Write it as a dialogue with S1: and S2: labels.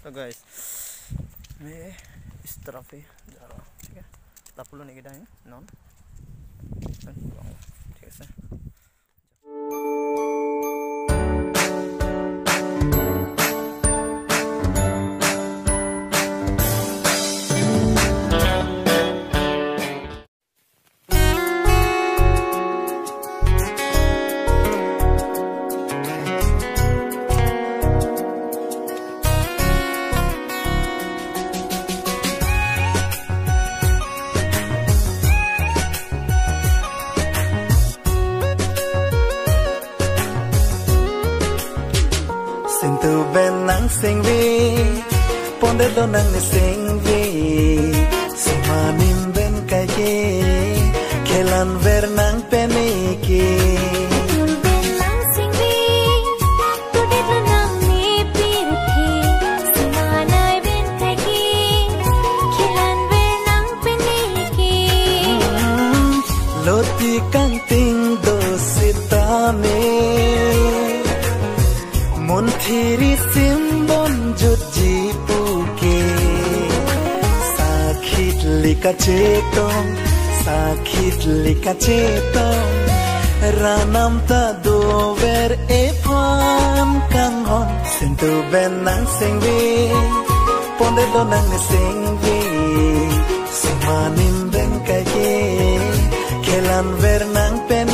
S1: तो गाइस मैं इस तरफ ही जा रहा हूँ, ठीक है। तापुलो नहीं गिरा है नॉन, ठीक है।
S2: Sintu benang sing vi, ponde do nang ni sing vi, sumanim ben kaye, kelan ver nang peniki.
S3: Benang sing vi, ponde do nang ni pirthi, sumanai ben kaye, kelan ver nang peniki.
S2: Loti kang ting do sitame. Monthiri simbon juji puke sakit lika cetong ranam ta dover epam kangon sentu benang singvi ponde do nang ne singvi sumanim ben kaye kelan ver nang pen